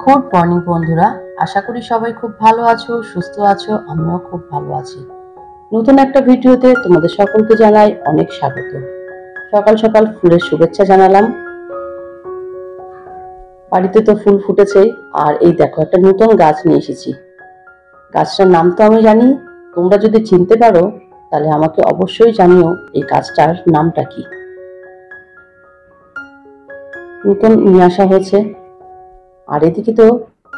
Good morning বন্ধুরা, আশা করি সবাই খুব ভালো আছো, সুস্থ আছো। আমিও খুব ভালো আছি। নতুন একটা ভিডিওতে তোমাদের সকলকে জানাই অনেক স্বাগত। সকাল সকাল ফুলের শুভেচ্ছা জানালাম। বাড়িতে তো ফুল ফুটেছে, আর এই দেখো একটা নতুন গাছ নিয়ে এসেছি। গাছটার নাম তো আমি জানি, তোমরা যদি চিনতে পারো তাহলে আমাকে অবশ্যই জানিও এই গাছটার নামটা কি। নতুন নিয়ে আসা হয়েছে। আর এদিকে তো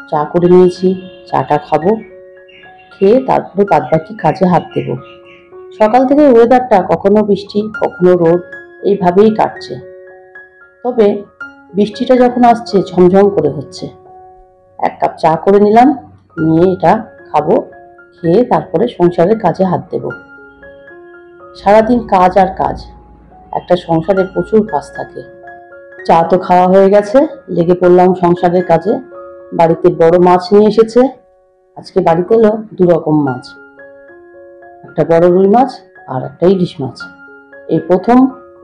চা করে নিয়েছি, চাটা খাবো, খেয়ে তারপরে বাদবাকি কাজে হাত দেব। সকাল থেকে ওয়েদারটা কখনো বৃষ্টি কখনো রোদ এইভাবেই কাটছে। তবে বৃষ্টিটা যখন আসছে ঝমঝম করে হচ্ছে। এক কাপ চা করে নিলাম, নিয়ে এটা খাবো, খেয়ে তারপরে সংসারের কাজে হাত দেব। সারাদিন কাজ আর কাজ, একটা সংসারে প্রচুর কাজ থাকে। চা তো খাওয়া হয়ে গেছে, লেগে পড়লাম সংসারের কাজে। বাড়িতে বড় মাছ নিয়ে এসেছে। আজকে বাড়িতে এলো দু রকম মাছ, একটা বড় রুই মাছ আর একটা ইলিশ মাছ। এই প্রথম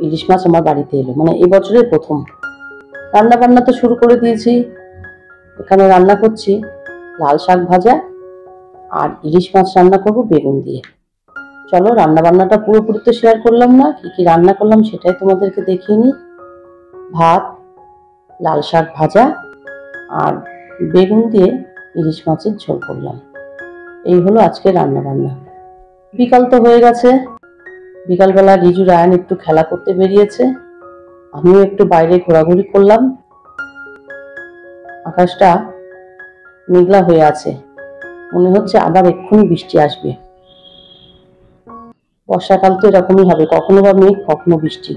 ইলিশ মাছ আমার বাড়িতে এলো, মানে এই বছরের প্রথম। রান্না বান্না তো শুরু করে দিয়েছি। এখানে রান্না করছি লাল শাক ভাজা আর ইলিশ মাছ রান্না করব বেগুন দিয়ে। চলো, রান্না বান্নাটা পুরোপুরি তো শেয়ার করলাম না, কি কি রান্না করলাম সেটাই তোমাদেরকে দেখিয়ে নিই। ভাত, লাল শাক ভাজা আর বেগুন দিয়ে ইলিশ মাছের ঝোল করলাম। এই হলো আজকে রান্না বান্না। বিকাল তো হয়ে গেছে। বিকালবেলা রিজু রায়ান একটু খেলা করতে বেরিয়েছে, আমিও একটু বাইরে ঘোরাঘুরি করলাম। আকাশটা মেঘলা হয়ে আছে, মনে হচ্ছে আবার এক্ষুনি বৃষ্টি আসবে। বর্ষাকাল তো এরকমই হবে, কখনো বা মেঘ কখনো বৃষ্টি।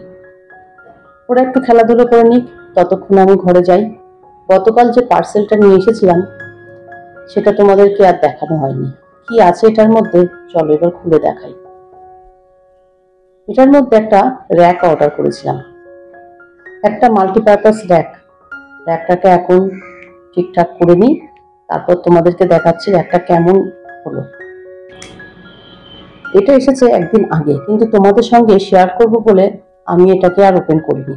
ওরা একটু খেলাধুলো করে নিক, ততক্ষণ আমি ঘরে যাই। গতকাল যে পার্সেলটা নিয়ে এসেছিলাম সেটা তোমাদেরকে আর দেখানো হয়নি। কি আছে এটার মধ্যে, চলো এবার খুলে দেখাই। এটার মধ্যে একটা র্যাক অর্ডার করেছিলাম, একটা মাল্টিপারপাস র্যাক। র্যাকটাকে এখন ঠিকঠাক করে নিই, তারপর তোমাদেরকে দেখাচ্ছি র্যাকটা কেমন হলো। এটা এসেছে একদিন আগে, কিন্তু তোমাদের সঙ্গে শেয়ার করব বলে আমি এটাকে আর ওপেন করিনি।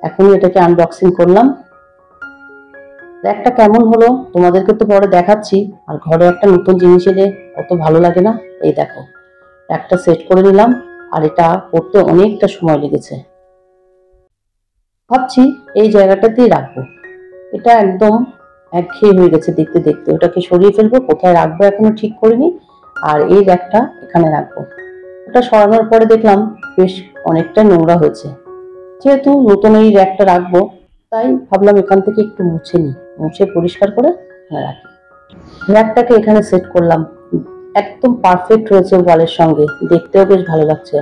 এখনই এটাকে আনবক্সিং করলাম। র্যাকটা কেমন হলো তোমাদেরকে তো পরে দেখাচ্ছি। আর ঘরে একটা নতুন জিনিস এলে কত ভালো লাগে না। এই দেখো, র্যাকটা সেট করে নিলাম, আর এটা করতে অনেকটা সময় লেগেছে। ভাবছি এই জায়গাটাতেই রাখবো। এটা একদম একঘেয়ে হয়ে গেছে দেখতে দেখতে, ওটাকে সরিয়ে ফেলবো। কোথায় রাখবো এখনো ঠিক করিনি। আর এই র্যাকটা এখানে রাখবো। ওটা সরানোর পরে দেখলাম বেশ অনেকটা নোংরা হয়েছে। যেহেতু নতুন এই র্যাকটা রাখবো, তাই ভাবলাম এখান থেকে একটু মুছে নিই, মুছে পরিষ্কার করে রাখি। র্যাকটাকে এখানে সেট করলাম, একদম পারফেক্ট হয়েছে ওয়ালের সঙ্গে, দেখতেও বেশ ভালো লাগছে।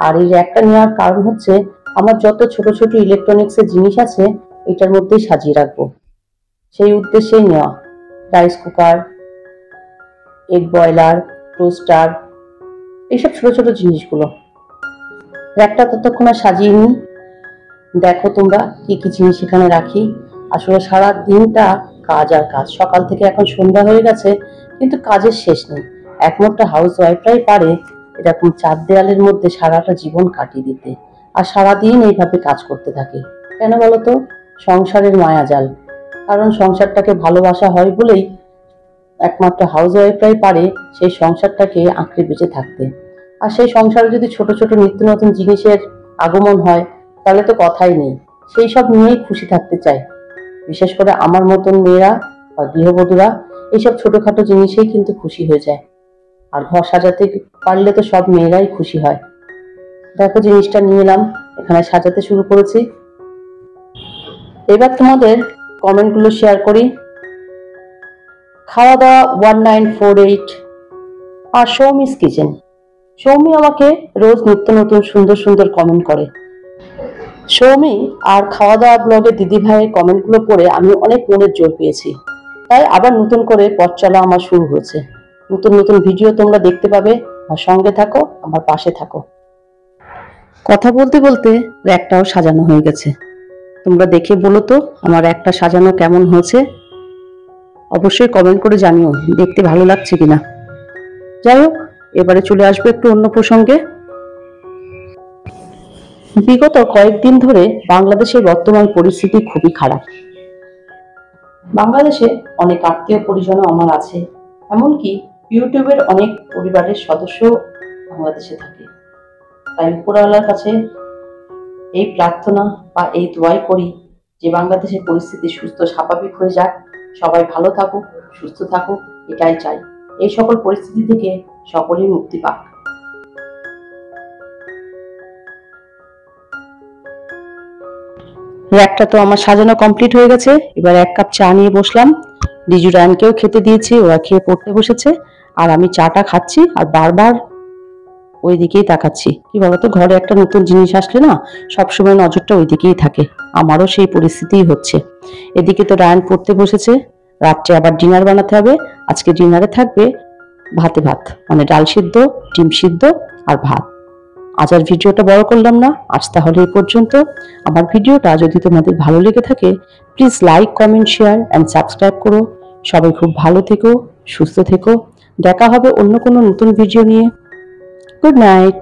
আর এই র্যাকটা নেওয়ার কারণ হচ্ছে আমার যত ছোট ছোট ইলেকট্রনিক্সের জিনিস আছে এটার মধ্যেই সাজিয়ে রাখবো, সেই উদ্দেশ্যেই নেওয়া। Rice cooker, egg boiler, toaster, এইসব ছোট ছোট জিনিসগুলো। র্যাকটা ততক্ষণ আর সাজিয়ে নিই। দেখো তোমরা কি কি জিনিস এখানে রাখি। আসলে সারা দিনটা কাজ আর কাজ, সকাল থেকে এখন সন্ধ্যা হয়ে গেছে, কিন্তু কাজের শেষ নেই। একমাত্র হাউস ওয়াইফরাই পারে এরকম চার দেয়ালের মধ্যে সারাটা জীবন কাটিয়ে দিতে, আর সারাদিন এইভাবে কাজ করতে থাকে। কেন বলতো? সংসারের মায়াজাল। কারণ সংসারটাকে ভালোবাসা হয় বলেই একমাত্র হাউস ওয়াইফরাই পারে সেই সংসারটাকে আঁকড়ে বেঁচে থাকতে। আর সেই সংসারে যদি ছোট ছোট নিত্য নতুন জিনিসের আগমন হয় তাহলে তো কথাই নেই, সেই সব নিয়েই খুশি থাকতে চায়। বিশেষ করে আমার মতন মেয়েরা বা গৃহবধূরা এইসব ছোটখাটো জিনিসেই কিন্তু খুশি হয়ে যায়। আর ঘর সাজাতে পারলে তো সব মেয়েরাই খুশি হয়। দেখো জিনিসটা নিয়ে এলাম, এখানে সাজাতে শুরু করেছি। এবার তোমাদের কমেন্টগুলো শেয়ার করি। খাওয়া দাওয়া 1948 আর সৌমিস কিচেন। সৌমি আমাকে রোজ নিত্য নতুন সুন্দর সুন্দর কমেন্ট করে। সৌমি আর খাওয়া দাওয়া ব্লগে দিদি ভাইয়ের কমেন্টগুলো পড়ে আমি অনেক মনের জোর পেয়েছি। তাই আবার নতুন করে পথ চলা আমার শুরু হয়েছে। নতুন নতুন ভিডিও তোমরা দেখতে পাবে। আমার সঙ্গে থাকো, আমার পাশে থাকো। কথা বলতে বলতে র্যাকটাও সাজানো হয়ে গেছে। তোমরা দেখে বলো তো আমার র্যাকটা সাজানো কেমন হয়েছে। অবশ্যই কমেন্ট করে জানিও দেখতে ভালো লাগছে কিনা। যাই হোক, এবারে চলে আসবো একটু অন্য প্রসঙ্গে। বিগত কয়েকদিন ধরে বাংলাদেশের বর্তমান পরিস্থিতি খুবই খারাপ। বাংলাদেশে অনেক আত্মীয় পরিজনও আমার আছে, এমনকি ইউটিউবের অনেক পরিবারের সদস্য বাংলাদেশে থাকে। তাই উপরওয়ালার কাছে এই প্রার্থনা বা এই দোয়াই করি যে বাংলাদেশের পরিস্থিতি সুস্থ স্বাভাবিক হয়ে যাক, সবাই ভালো থাকুক, সুস্থ থাকুক, এটাই চাই। এই সকল পরিস্থিতি থেকে সকলেই মুক্তি পাক। র্যাকটা তো আমার সাজানো কমপ্লিট হয়ে গেছে। এবার 1 কাপ চা নিয়ে বসলাম। ডিজু রায়নকেও খেতে দিয়েছি, ওরা খেয়ে পড়তে বসেছে। আর আমি চাটা খাচ্ছি আর বারবার ওই দিকেই তাকাচ্ছি। কি বলতো, ঘরে একটা নতুন জিনিস আসলে না সবসময় নজরটা ওই দিকেই থাকে। আমারও সেই পরিস্থিতিই হচ্ছে। এদিকে তো রায়ন পড়তে বসেছে, রাত্রে আবার ডিনার বানাতে হবে। আজকে ডিনারে থাকবে ভাতে ভাত, মানে ডাল সিদ্ধ, ডিম সিদ্ধ আর ভাত। আজ আর ভিডিওটা বড় করলাম না, আজ তাহলে এই পর্যন্ত। আমার ভিডিওটা যদি তোমাদের ভালো লেগে থাকে, please like, comment, share and subscribe করো। সবাই খুব ভালো থেকো, সুস্থ থেকো। দেখা হবে অন্য কোনো নতুন ভিডিও নিয়ে। Good night.